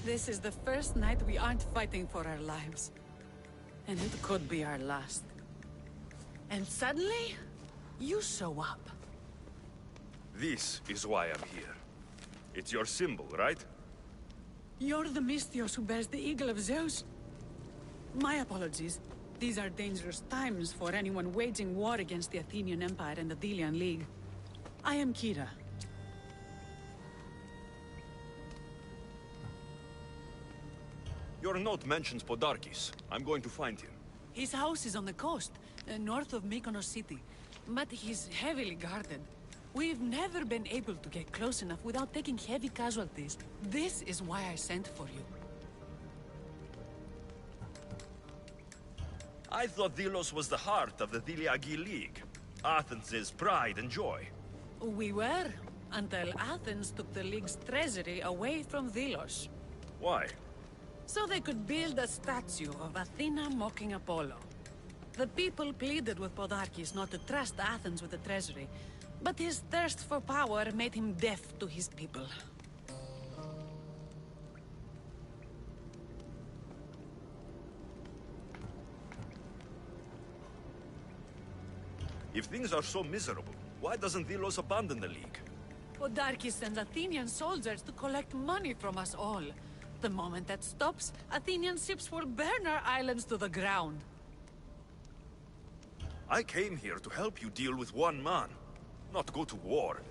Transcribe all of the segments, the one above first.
This is the first night we aren't fighting for our lives. And it could be our last. And suddenly, you show up. This is why I'm here. It's your symbol, right? You're the Mystios who bears the Eagle of Zeus? My apologies. These are dangerous times for anyone waging war against the Athenian Empire and the Delian League. I am Kira. Your note mentions Podarkis. I'm going to find him. His house is on the coast, north of Mykonos city. But he's heavily guarded. We've never been able to get close enough without taking heavy casualties. This is why I sent for you. I thought Delos was the heart of the Deliagi League. Athens' pride and joy. We were, until Athens took the League's treasury away from Delos. Why? So they could build a statue of Athena mocking Apollo. The people pleaded with Podarkis not to trust Athens with the treasury, but his thirst for power made him deaf to his people. If things are so miserable, why doesn't Delos abandon the League? Podarkis sends Athenian soldiers to collect money from us all. The moment that stops, Athenian ships will burn our islands to the ground. I came here to help you deal with one man, not go to war.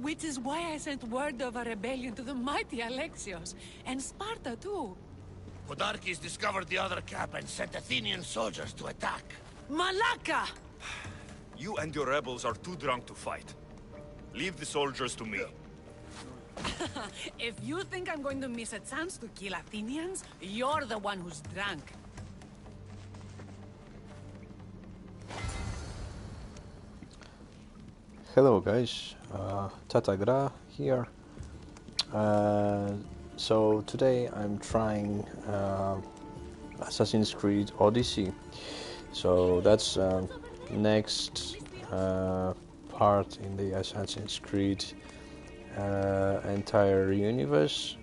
Which is why I sent word of a rebellion to the mighty Alexios, and Sparta too. Podarkis discovered the other camp and sent Athenian soldiers to attack. Malaka! You and your rebels are too drunk to fight. Leave the soldiers to me. If you think I'm going to miss a chance to kill Athenians, you're the one who's drunk. Hello guys, Tatagra here. So today I'm trying Assassin's Creed Odyssey. So that's next part in the Assassin's Creed entire universe,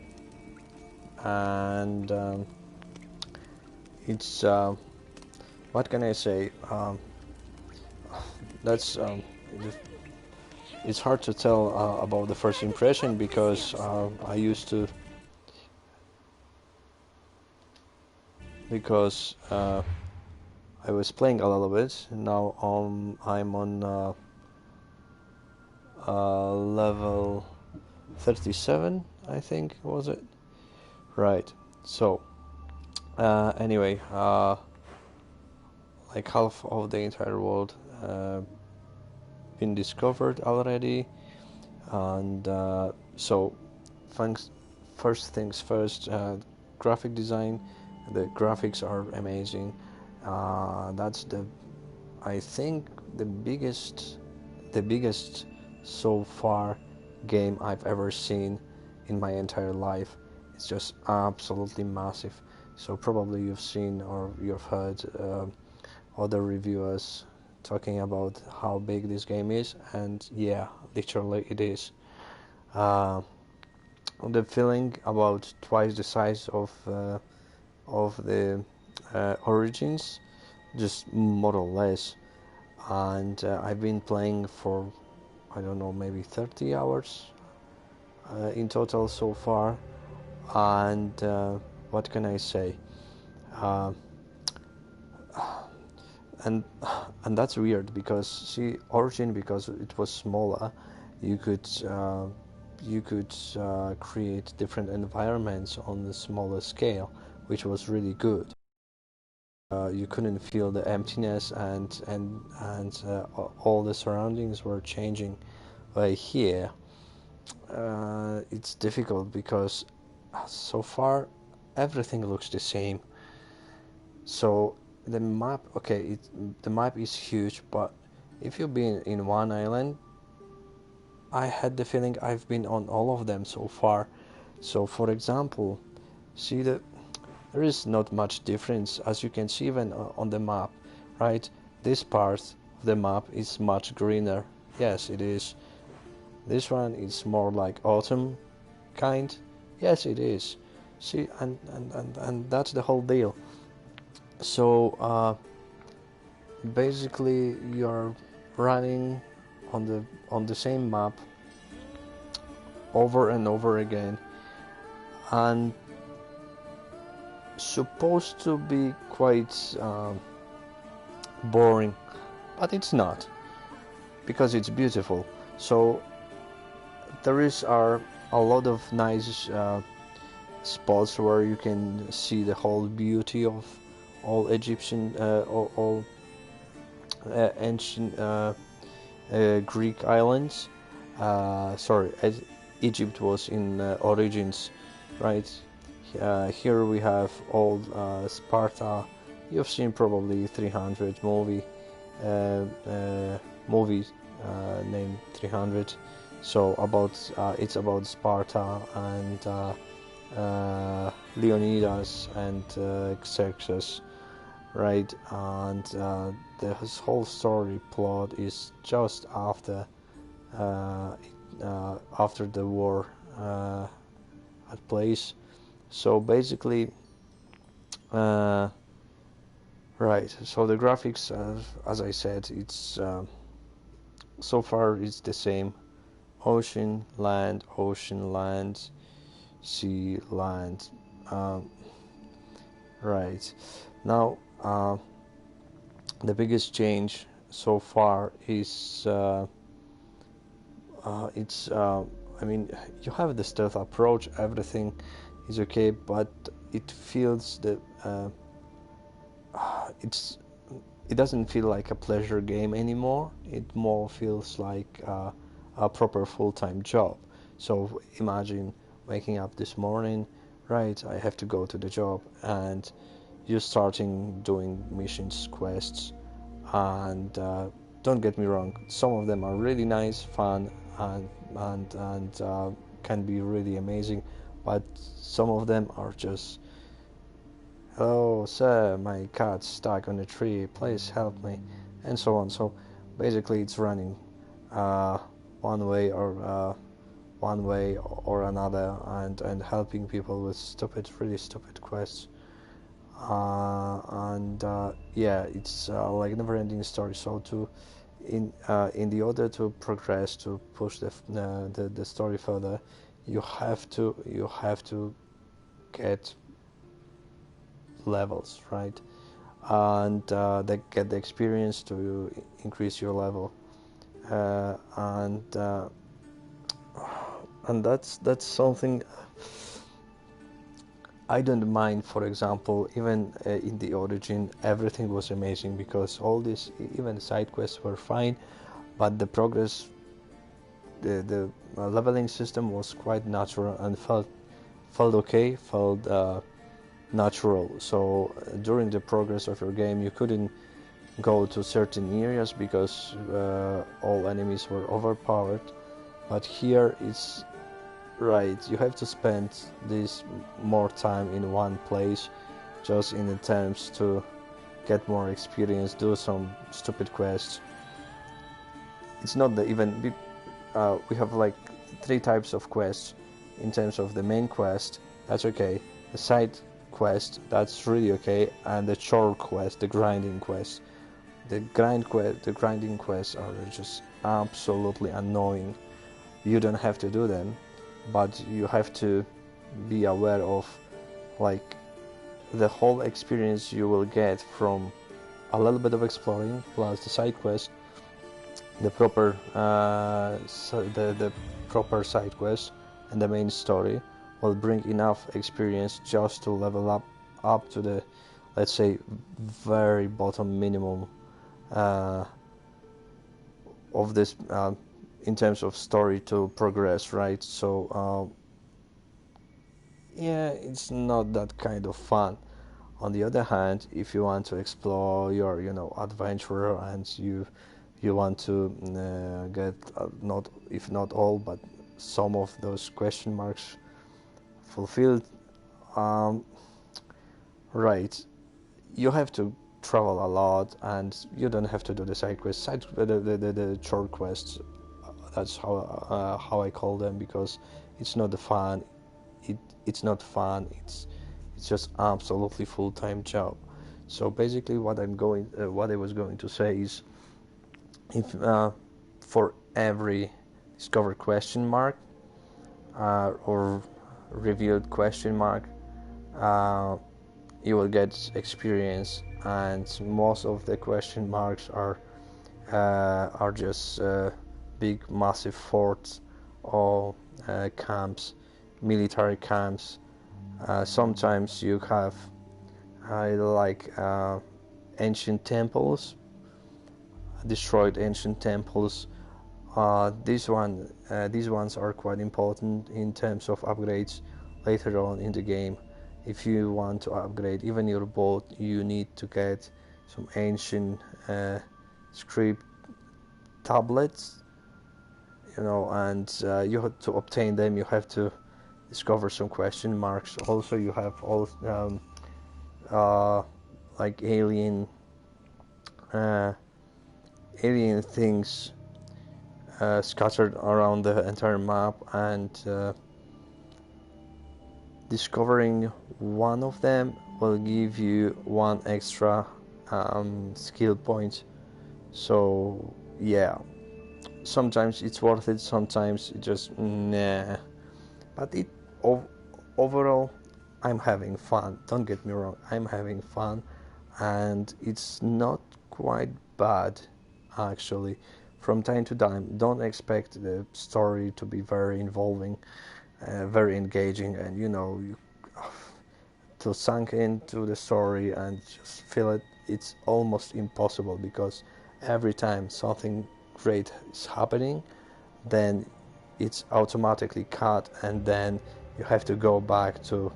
and it's what can I say? That's it's hard to tell about the first impression because I used to I was playing a little bit. Now I'm on level 37, I think, was it? Right. So anyway, like half of the entire world been discovered already, and so first things first, graphic design. The graphics are amazing. That's I think the biggest so far game I've ever seen in my entire life. It's just absolutely massive. So probably you've seen or you've heard other reviewers talking about how big this game is, and yeah, literally it is. The feeling about twice the size of the Origins, just more or less. And I've been playing for, I don't know, maybe 30 hours in total so far, and what can I say? And that's weird because see, Origin, because it was smaller, you could create different environments on the smaller scale, which was really good. You couldn't feel the emptiness, and all the surroundings were changing. But here, it's difficult because so far everything looks the same. So the map, okay, the map is huge, but if you've been in one island, I had the feeling I've been on all of them so far. So for example, see that there is not much difference, as you can see even on the map, right? This part of the map is much greener. Yes, it is. This one is more like autumn kind. Yes, it is. See, and that's the whole deal. So basically, you're running on the same map over and over again, and supposed to be quite boring, but it's not, because it's beautiful. So there is a lot of nice spots where you can see the whole beauty of all Egyptian, all ancient Greek islands. Sorry, Egypt was in origins, right? Here we have old Sparta. You've seen probably 300 movies named 300. So it's about Sparta and Leonidas and Xerxes, right? And this whole story plot is just after the war had place. So basically, right. So the graphics, as I said, it's so far it's the same: ocean, land, sea, land. Right. Now, the biggest change so far is it's. I mean, you have the stealth approach. Everything is okay, but it feels that it doesn't feel like a pleasure game anymore. It more feels like a proper full-time job. So imagine waking up this morning, right? I have to go to the job, and you starting doing missions, quests, and don't get me wrong, some of them are really nice, fun, and can be really amazing, but some of them are just, hello sir, my cat's stuck on a tree, please help me, and so on. So basically it's running one way or another, and helping people with really stupid quests, and yeah, it's like never-ending story. So in the order to progress, to push the story further, you have to get levels, right? And they get the experience to increase your level, and that's something I don't mind. For example, even in the origin, everything was amazing, because all these, even side quests, were fine, but the progress, the leveling system was quite natural and felt okay, felt natural. So during the progress of your game, you couldn't go to certain areas because all enemies were overpowered, but here it's right, you have to spend this more time in one place, just in attempts to get more experience, do some stupid quests. It's not that even we have like 3 types of quests. In terms of the main quest, that's okay. The side quest, that's really okay, and the chore quest, the grinding quest. The grinding quests are just absolutely annoying. You don't have to do them, but you have to be aware of like the whole experience you will get from a little bit of exploring plus the side quest, the proper the proper side quest and the main story will bring enough experience just to level up to the, let's say, very bottom minimum of this in terms of story to progress, right? So yeah, it's not that kind of fun. On the other hand, if you want to explore your, adventurer, and you want to get not, if not all, but some of those question marks fulfilled, right, you have to travel a lot, and you don't have to do the side quests, the short quests. That's how I call them, because it's not the fun it's not fun. It's just absolutely full-time job. So basically, what I was going to say is, if for every discovered question mark or revealed question mark, you will get experience, and most of the question marks are just big massive forts or camps, military camps. Sometimes you have like ancient temples, destroyed ancient temples. These ones are quite important in terms of upgrades later on in the game. If you want to upgrade even your boat, you need to get some ancient script tablets, and you have to obtain them. You have to discover some question marks. Also, you have all like alien things scattered around the entire map, and discovering one of them will give you one extra skill point. So yeah, sometimes it's worth it, sometimes it just nah. But overall, I'm having fun. Don't get me wrong, I'm having fun, and it's not quite bad actually. From time to time, don't expect the story to be very involving, very engaging, and you to sink into the story and just feel it. It's almost impossible, because every time something great is happening, then it's automatically cut, and then you have to go back to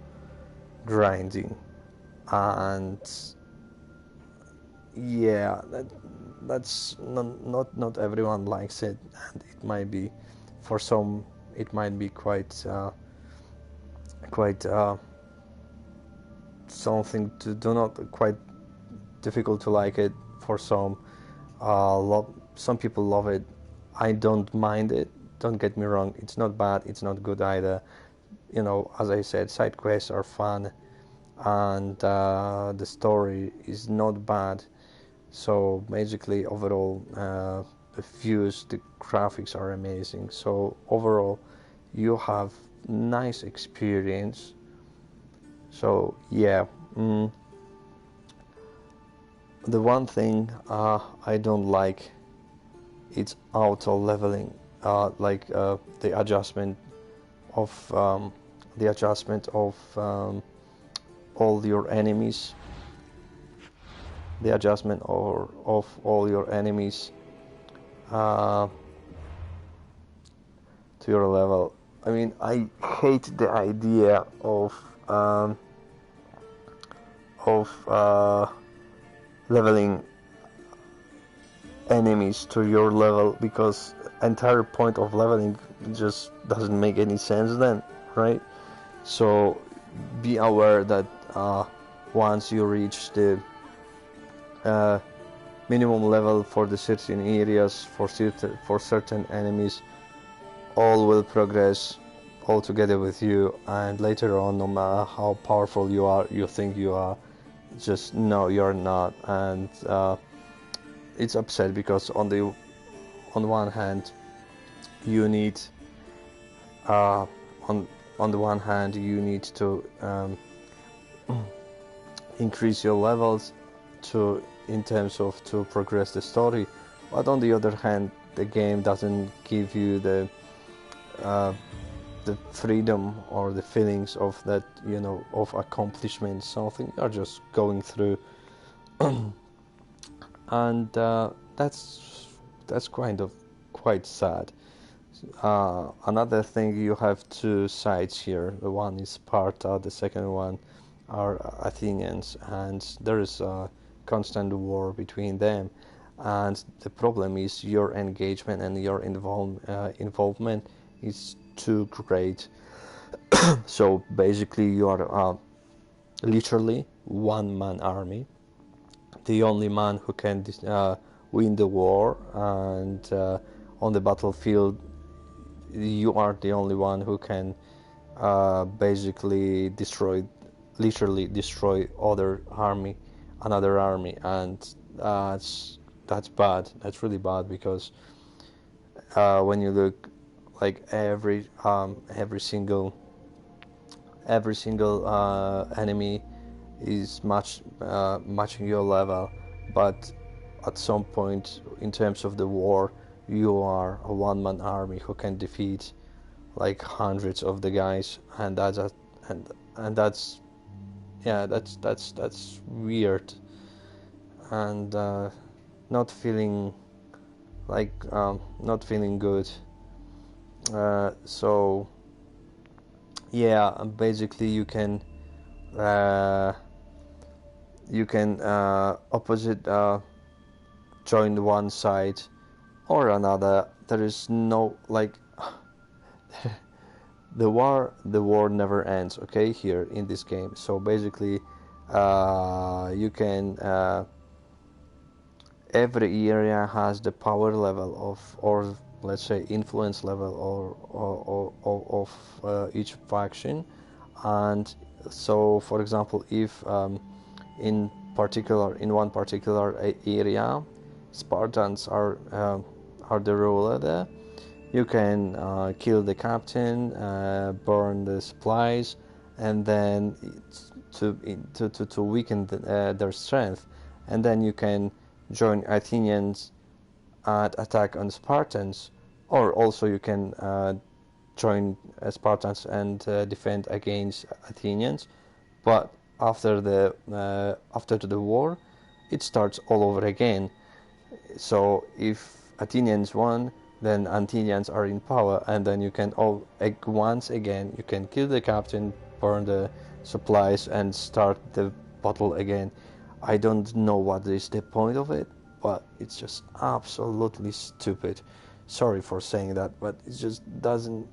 grinding. And yeah, that's not everyone likes it, and it might be, for some, it might be quite something to do not quite difficult to like it. For some, some people love it. I don't mind it, don't get me wrong. It's not bad, it's not good either. As I said, side quests are fun, and the story is not bad. So basically, overall, the views, the graphics are amazing. So overall, you have nice experience. So yeah, the one thing I don't like, it's auto leveling, like the adjustment of all your enemies, the adjustment of all your enemies to your level. I mean, I hate the idea of leveling enemies to your level, because entire point of leveling just doesn't make any sense then, right? So be aware that once you reach the minimum level for the certain areas, for certain enemies, all will progress all together with you, and later on, no matter how powerful you think you are, just no, you're not. And it's upset, because on one hand you need on the one hand you need to increase your levels in terms of to progress the story, but on the other hand, the game doesn't give you the freedom or the feelings of that, of accomplishment, something you're just going through. And that's kind of quite sad. Another thing, you have two sides here. The one is Sparta, the second one are Athenians, and there is a constant war between them. And the problem is your engagement and your involvement is too great. So basically, you are literally one-man army, the only man who can win the war, and on the battlefield you are the only one who can basically literally destroy another army, and that's bad. That's really bad, because when you look, like every single enemy is matching your level, but at some point in terms of the war, you are a one-man army who can defeat like hundreds of the guys, and that's yeah, that's weird, and not feeling not feeling good. So yeah, basically you can opposite join one side or another. There is no, like, the war never ends, okay, here in this game. So basically you can every area has the power level of, or let's say influence level, of each faction. And so, for example, if in one particular area Spartans are the ruler there, you can kill the captain, burn the supplies, and then to weaken their strength, and then you can join Athenians and attack on Spartans, or also you can join Spartans and defend against Athenians. But after the war, it starts all over again. So if Athenians won, then Athenians are in power, and then you can once again you can kill the captain, burn the supplies, and start the battle again. I don't know what is the point of it, but it's just absolutely stupid. Sorry for saying that, but it just doesn't.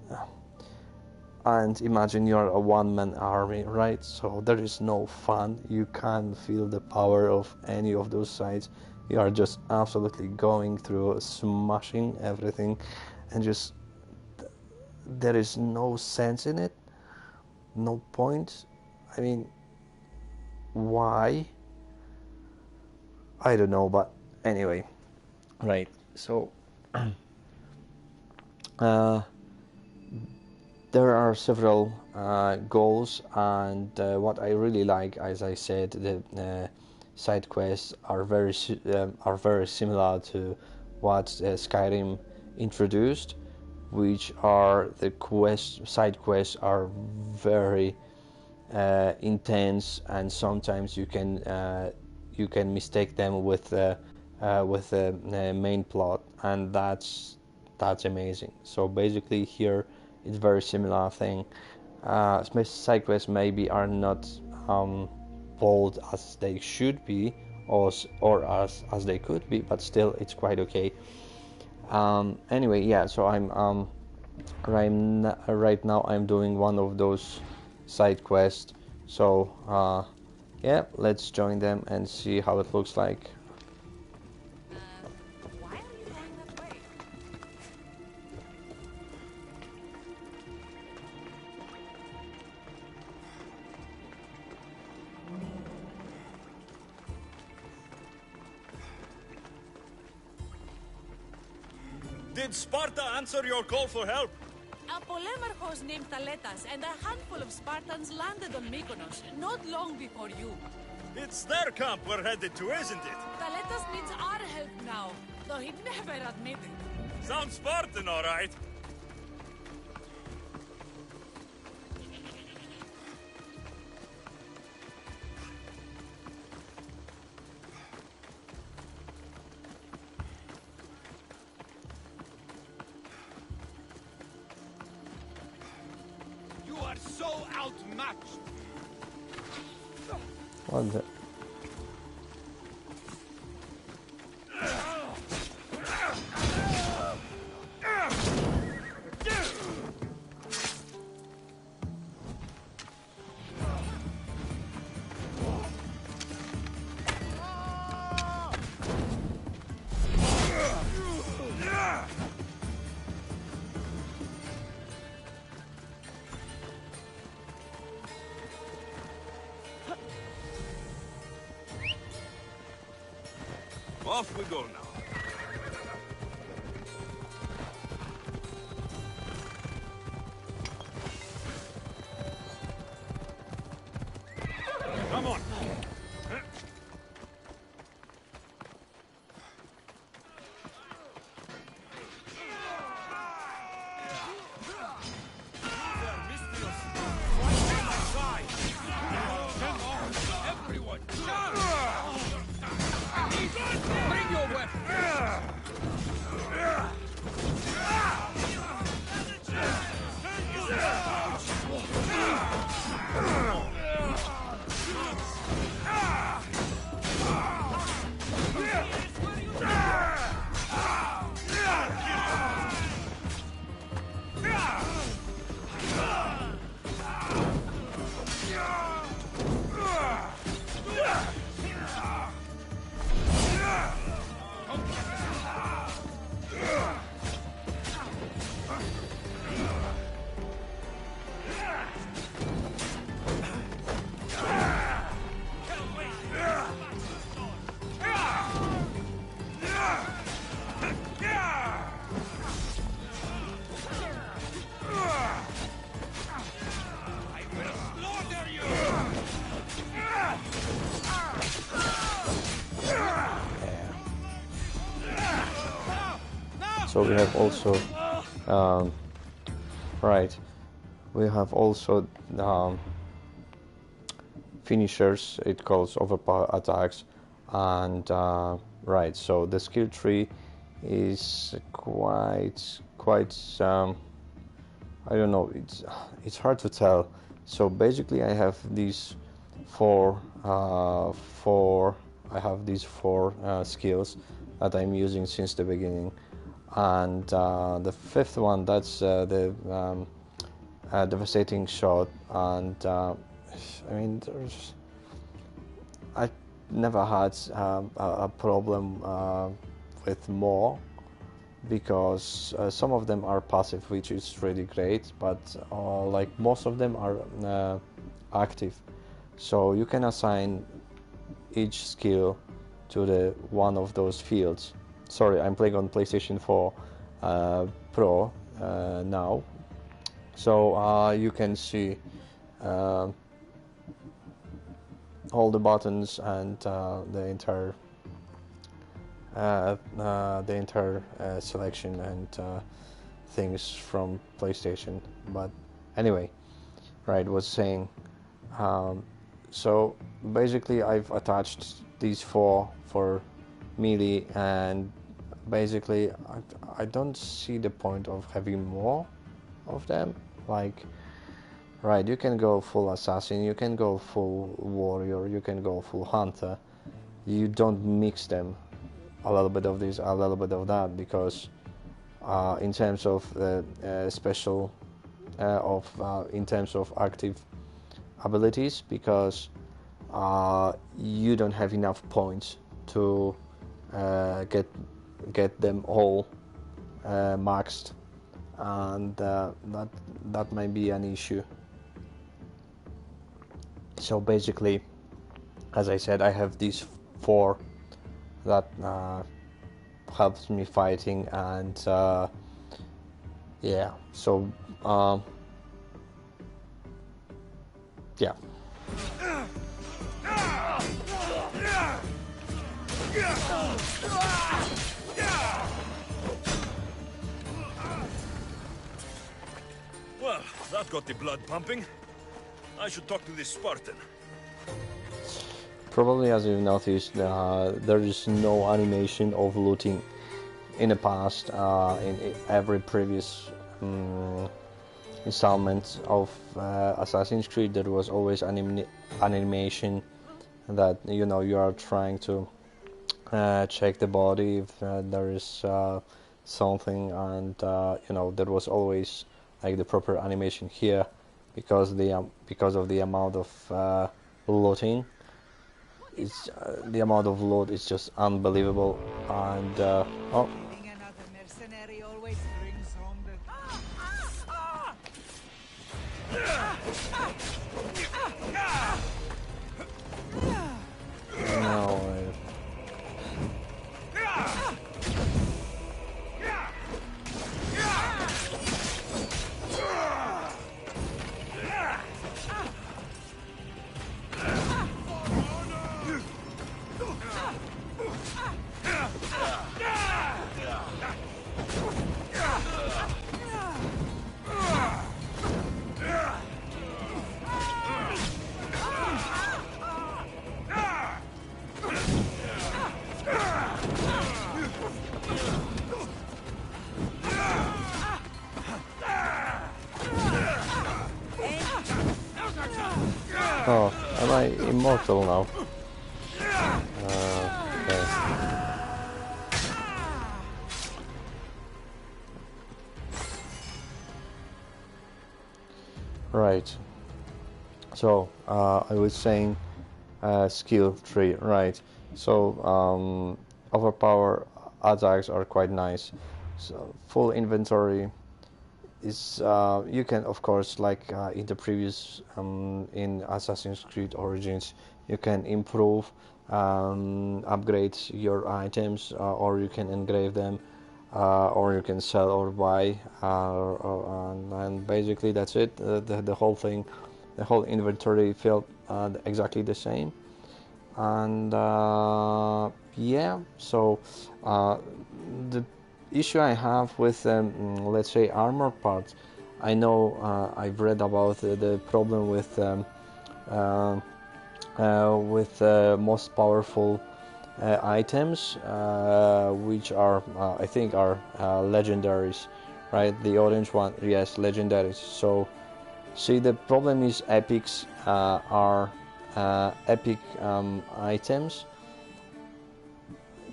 And imagine you're a one-man army, right? So there is no fun. You can't feel the power of any of those sides. You are just absolutely going through, smashing everything, and just there is no sense in it, no point. I mean, why? I don't know, but anyway, right. So there are several goals, and what I really like, as I said, the side quests are very similar to what Skyrim introduced, which are the side quests are very intense, and sometimes you can mistake them with the main plot, and that's amazing. So basically here it's very similar thing. Side quests maybe are not bold as they should be, or as they could be, but still it's quite okay. Anyway, yeah. So I'm right now I'm doing one of those side quests. So yeah, let's join them and see how it looks like. Why are you going that way? Did Sparta answer your call for help? A polemarchos named Thaletas and a handful of Spartans landed on Mykonos not long before you. It's their camp we're headed to, isn't it? Thaletas needs our help now, though he'd never admit it. Sounds Spartan, all right. You are so outmatched! What the? Off we go now. Come on. Bring your weapon! So we have also, right, we have also finishers, it calls overpower attacks, and right, so the skill tree is quite I don't know, it's hard to tell. So basically I have these four skills that I'm using since the beginning, and the fifth one, that's the devastating shot, and I mean, I never had a problem with more, because some of them are passive, which is really great, but like most of them are active, so you can assign each skill to the one of those fields. Sorry, I'm playing on PlayStation 4 Pro now, so you can see all the buttons and the entire selection and things from PlayStation. But anyway, right, was saying, so basically I've attached these four for melee, and basically I don't see the point of having more of them. Like, right, you can go full assassin, you can go full warrior, you can go full hunter. You don't mix them, a little bit of this, a little bit of that, because in terms of special in terms of active abilities, because you don't have enough points to get them all maxed, and that might be an issue. So basically, as I said, I have these four that helps me fighting, and yeah, so yeah. Well, that got the blood pumping. I should talk to this Spartan. Probably, as you've noticed, there is no animation of looting. In the past, in every previous installment of Assassin's Creed, there was always an animation that, you know, you are trying to check the body if there is something, and you know, there was always like the proper animation here, because of the amount of looting. It's the amount of loot is just unbelievable, and oh. No. Oh, am I immortal now? Okay. Right. So, I was saying skill tree, right. So, overpower attacks are quite nice. So, full inventory is, you can, of course, like in the previous, in Assassin's Creed Origins, you can improve, upgrade your items, or you can engrave them, or you can sell or buy, and basically that's it. The whole thing, the whole inventory felt exactly the same. And yeah, so the issue I have with, let's say, armor parts, I know, I've read about the problem with most powerful items, which are, I think, are legendaries, right? The orange one, yes, legendaries. So, see, the problem is epics are epic items.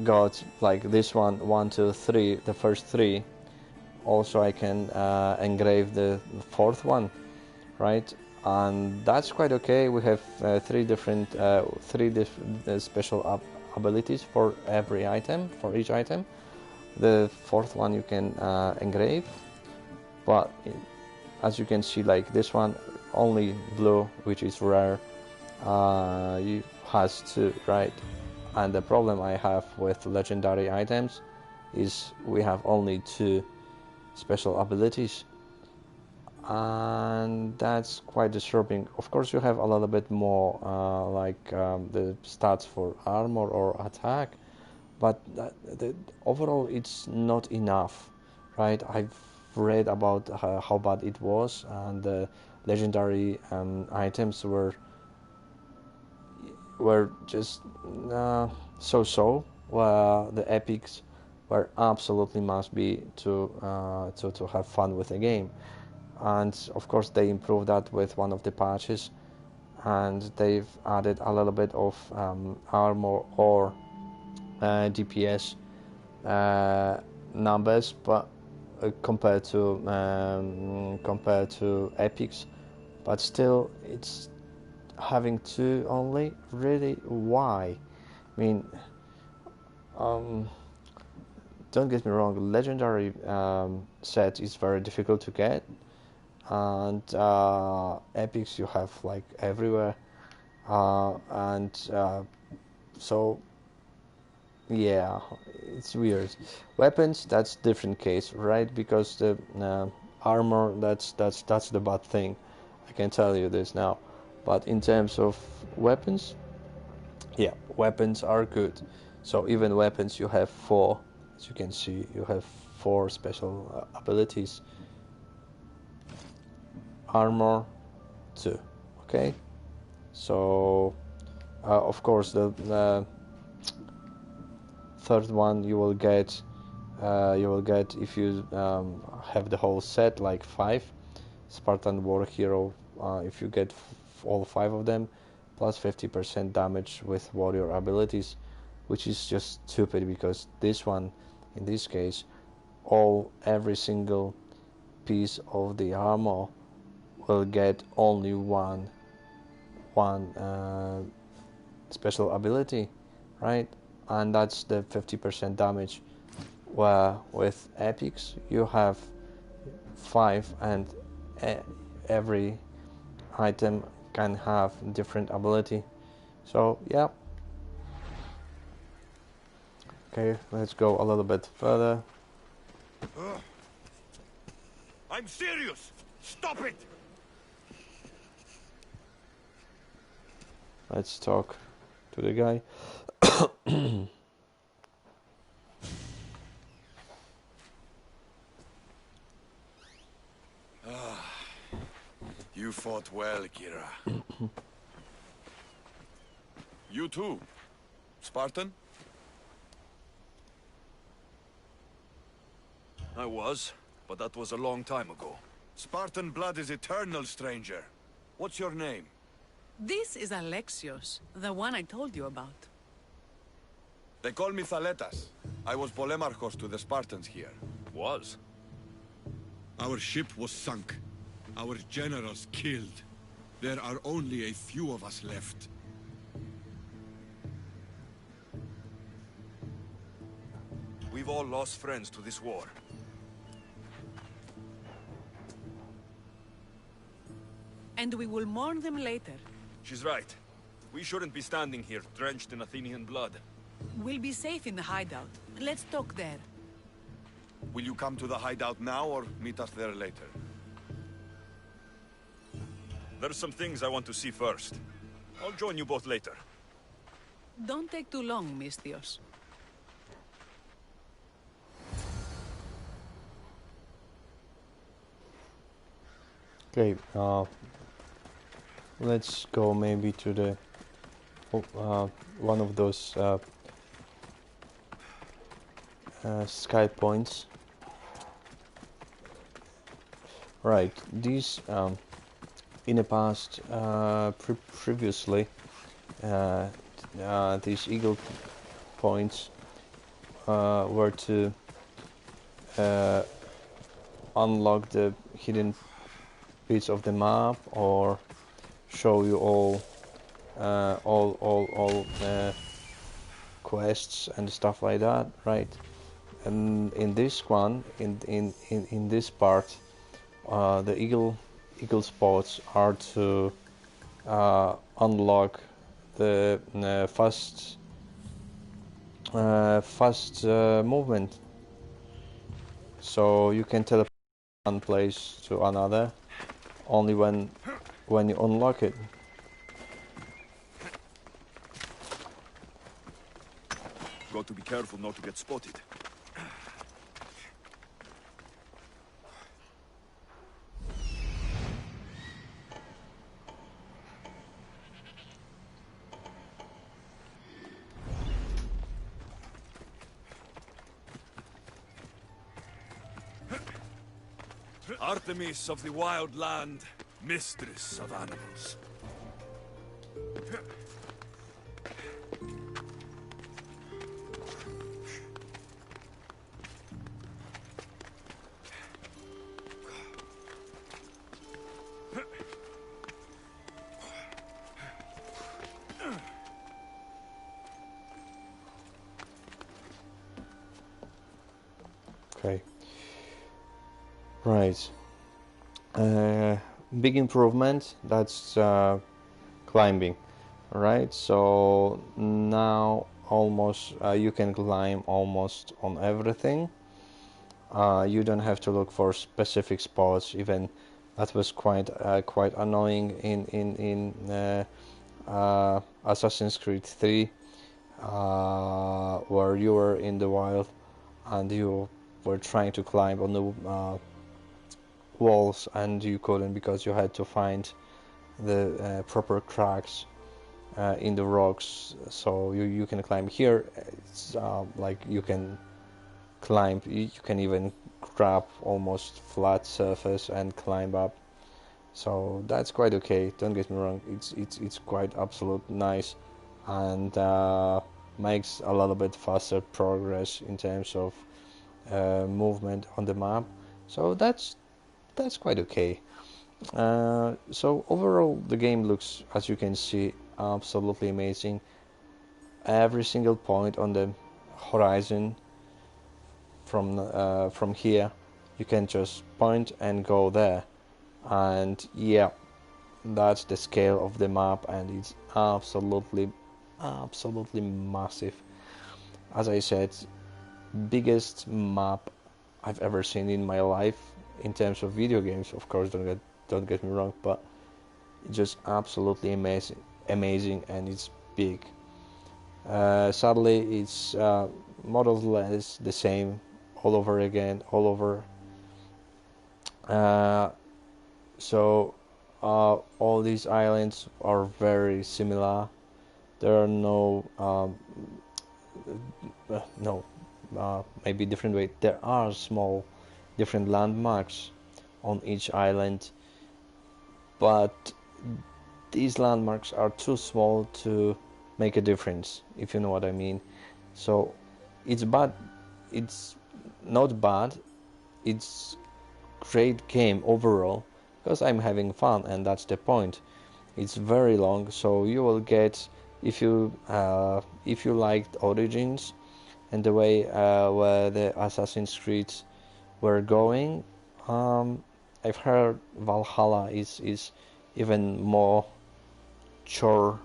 Got like this one, 1, 2, 3, the first three. Also, I can engrave the fourth one, right? And that's quite okay. We have three different special abilities for every item, for each item. The fourth one you can engrave, but as you can see, like this one, only blue, which is rare, you has two, right? And the problem I have with legendary items is we have only two special abilities, and that's quite disturbing. Of course, you have a little bit more the stats for armor or attack, but overall it's not enough, right? I've read about how bad it was, and the legendary items were just so-so. The epics were absolutely must be to have fun with the game, and of course they improved that with one of the patches, and they've added a little bit of armor or DPS numbers, but compared to epics, but still it's having two only. Really, why? I mean, don't get me wrong, legendary set is very difficult to get, and epics you have like everywhere, and so yeah, it's weird. Weapons, that's different case, right? Because the armor, that's the bad thing. I can tell you this now. But in terms of weapons, yeah, weapons are good. So even weapons, you have four. As you can see, you have four special abilities. Armor, two. Okay. So of course the third one you will get if you have the whole set, like 5 Spartan War Hero. If you get all 5 of them, plus 50% damage with warrior abilities, which is just stupid, because this one, in this case, every single piece of the armor will get only one special ability, right? And that's the 50% damage. Where with epics you have 5, and every item can have different ability. So yeah. Okay, let's go a little bit further. I'm serious! Stop it! Let's talk to the guy. You fought well, Kira. You too, Spartan? I was, but that was a long time ago. Spartan blood is eternal, stranger. What's your name? This is Alexios, the one I told you about. They call me Thaletas. I was Polemarchos to the Spartans here. Was? Our ship was sunk. Our generals killed. There are only a few of us left. We've all lost friends to this war. And we will mourn them later. She's right. We shouldn't be standing here, drenched in Athenian blood. We'll be safe in the hideout. Let's talk there. Will you come to the hideout now or meet us there later? There's some things I want to see first. I'll join you both later. Don't take too long, Misthios. Okay, let's go maybe to the one of those sky points. Right, these in the past, previously, these eagle points were to unlock the hidden bits of the map or show you all quests and stuff like that, right? And in this one, in this part, the eagle spots are to unlock the fast movement, so you can teleport one place to another only when you unlock it. Got to be careful not to get spotted. Artemis of the wild land, mistress of animals. Okay. Right. Big improvement, that's climbing, right? So now almost you can climb almost on everything. You don't have to look for specific spots. Even that was quite annoying in Assassin's Creed 3, where you were in the wild and you were trying to climb on the walls and you couldn't because you had to find the proper cracks in the rocks. So you can climb here. It's like you can climb, you can even grab almost flat surface and climb up, so that's quite okay. Don't get me wrong, it's quite absolute nice and makes a little bit faster progress in terms of movement on the map, so that's quite okay. So overall the game looks, as you can see, absolutely amazing. Every single point on the horizon from here you can just point and go there, and yeah, that's the scale of the map, and it's absolutely massive. As I said, biggest map I've ever seen in my life in terms of video games. Of course, don't get me wrong, but it's just absolutely amazing, and it's big. Sadly, it's more or less the same all over again, all over. So all these islands are very similar. There are no maybe different way. There are small different landmarks on each island, but these landmarks are too small to make a difference, if you know what I mean. So it's bad, it's not bad, it's great game overall, because I'm having fun, and that's the point. It's very long, so you will get, if you liked Origins and the way where the Assassin's Creed were going, I've heard Valhalla is even more chore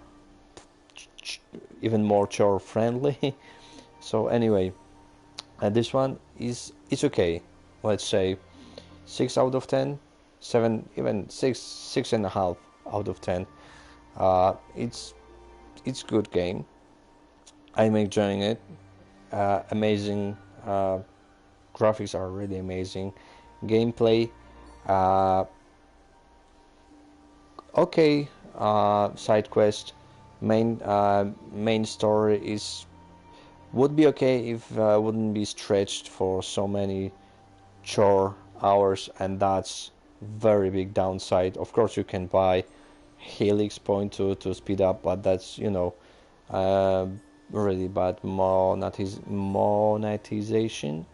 friendly. So anyway, this one it's okay. Let's say 6 out of 10, 7, even 6.5 out of 10. It's good game. I'm enjoying it. Amazing graphics are really amazing. Gameplay, okay. Side quest, main story would be okay if wouldn't be stretched for so many chore hours, and that's very big downside. Of course, you can buy Helix point to speed up, but that's, you know, really bad monetization,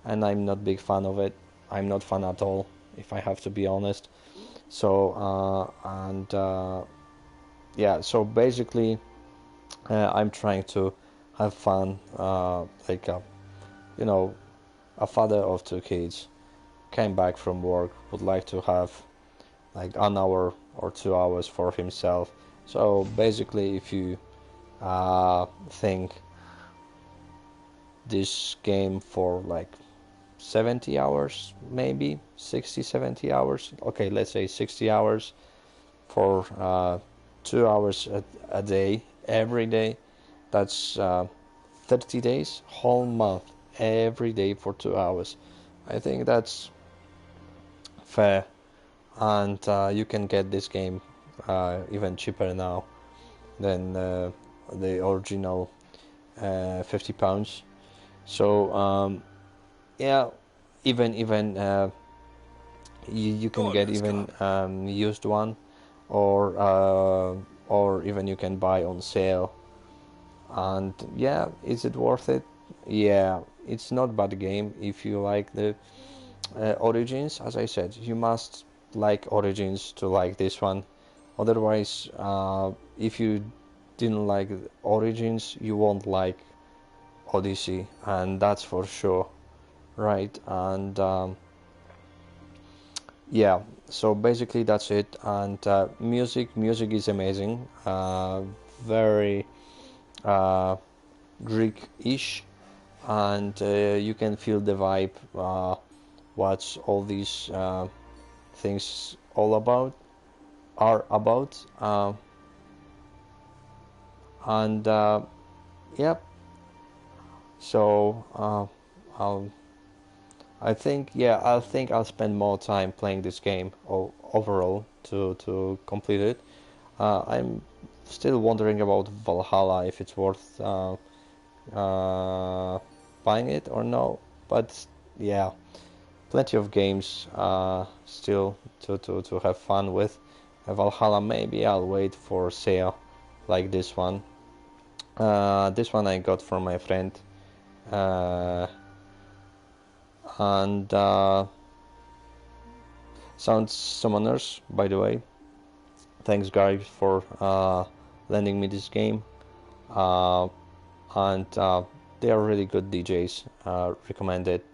and I'm not big fan of it. I'm not fan at all, if I have to be honest. So yeah, so basically I'm trying to have fun, like you know, a father of 2 kids came back from work, would like to have like an hour or 2 hours for himself. So basically, if you think this game for like 70 hours, maybe 60-70 hours, okay, let's say 60 hours for 2 hours a day every day, that's 30 days, whole month, every day for 2 hours. I think that's fair, and you can get this game even cheaper now than the original £50. So yeah, even you can get even used one, or even you can buy on sale. And yeah, is it worth it? Yeah, it's not bad game if you like the Origins. As I said, you must like Origins to like this one. Otherwise, if you didn't like Origins, you won't like Odyssey, and that's for sure, right? And yeah, so basically that's it. And music is amazing, very Greek-ish, and you can feel the vibe, what all these things are about, and yeah. So I think I'll spend more time playing this game overall to complete it. I'm still wondering about Valhalla, if it's worth buying it or no. But yeah, plenty of games still to have fun with. Valhalla, maybe I'll wait for sale like this one. This one I got from my friend, and Sound Summoners, by the way. Thanks guys for lending me this game, and they are really good DJs. Recommend it.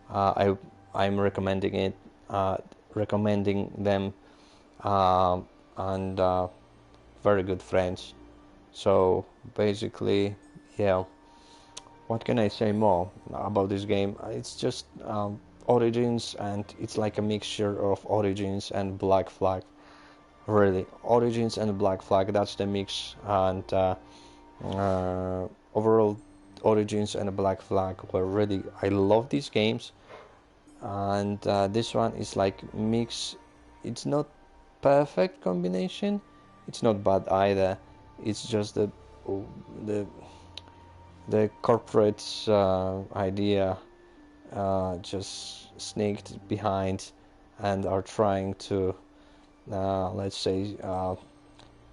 I'm recommending them, and very good friends. So basically, yeah. What can I say more about this game? It's just Origins, and it's like a mixture of Origins and Black Flag. Really, Origins and Black Flag, that's the mix. And overall, Origins and Black Flag were really, I love these games. And this one is like mix. It's not perfect combination, it's not bad either. It's just the the corporate idea just sneaked behind, and are trying to let's say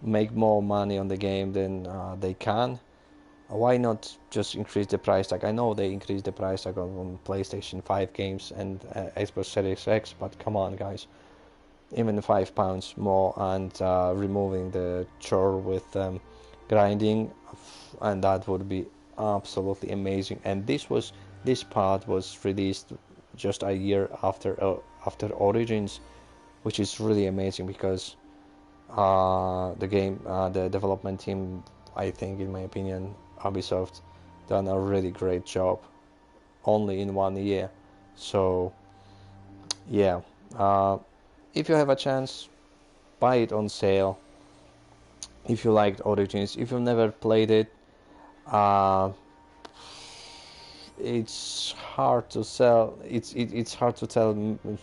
make more money on the game than they can, why not just increase the price tag? I know they increased the price tag on PlayStation 5 games and Xbox Series X, but come on, guys, even £5 more and removing the chore with grinding, and that would be absolutely amazing. And this part was released just a year after Origins, which is really amazing because the development team, I think, in my opinion, Ubisoft, done a really great job only in 1 year. So yeah, if you have a chance, buy it on sale. If you liked Origins, if you've never played it, it's hard to sell. It's hard to tell.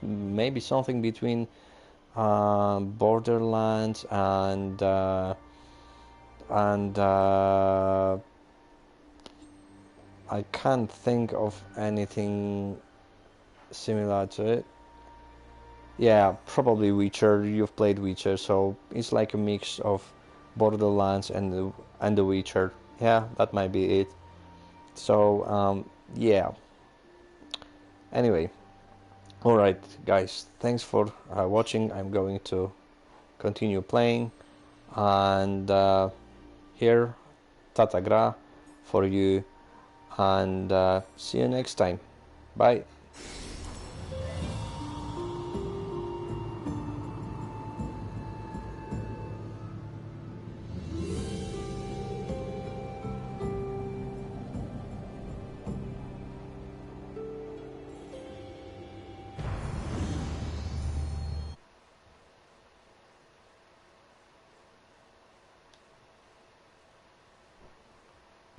Maybe something between Borderlands and I can't think of anything similar to it. Yeah, probably Witcher. You've played Witcher, so it's like a mix of Borderlands and the Witcher. Yeah, that might be it. So yeah. Anyway, all right, guys. Thanks for watching. I'm going to continue playing, and here, Tata Gra for you, and see you next time. Bye.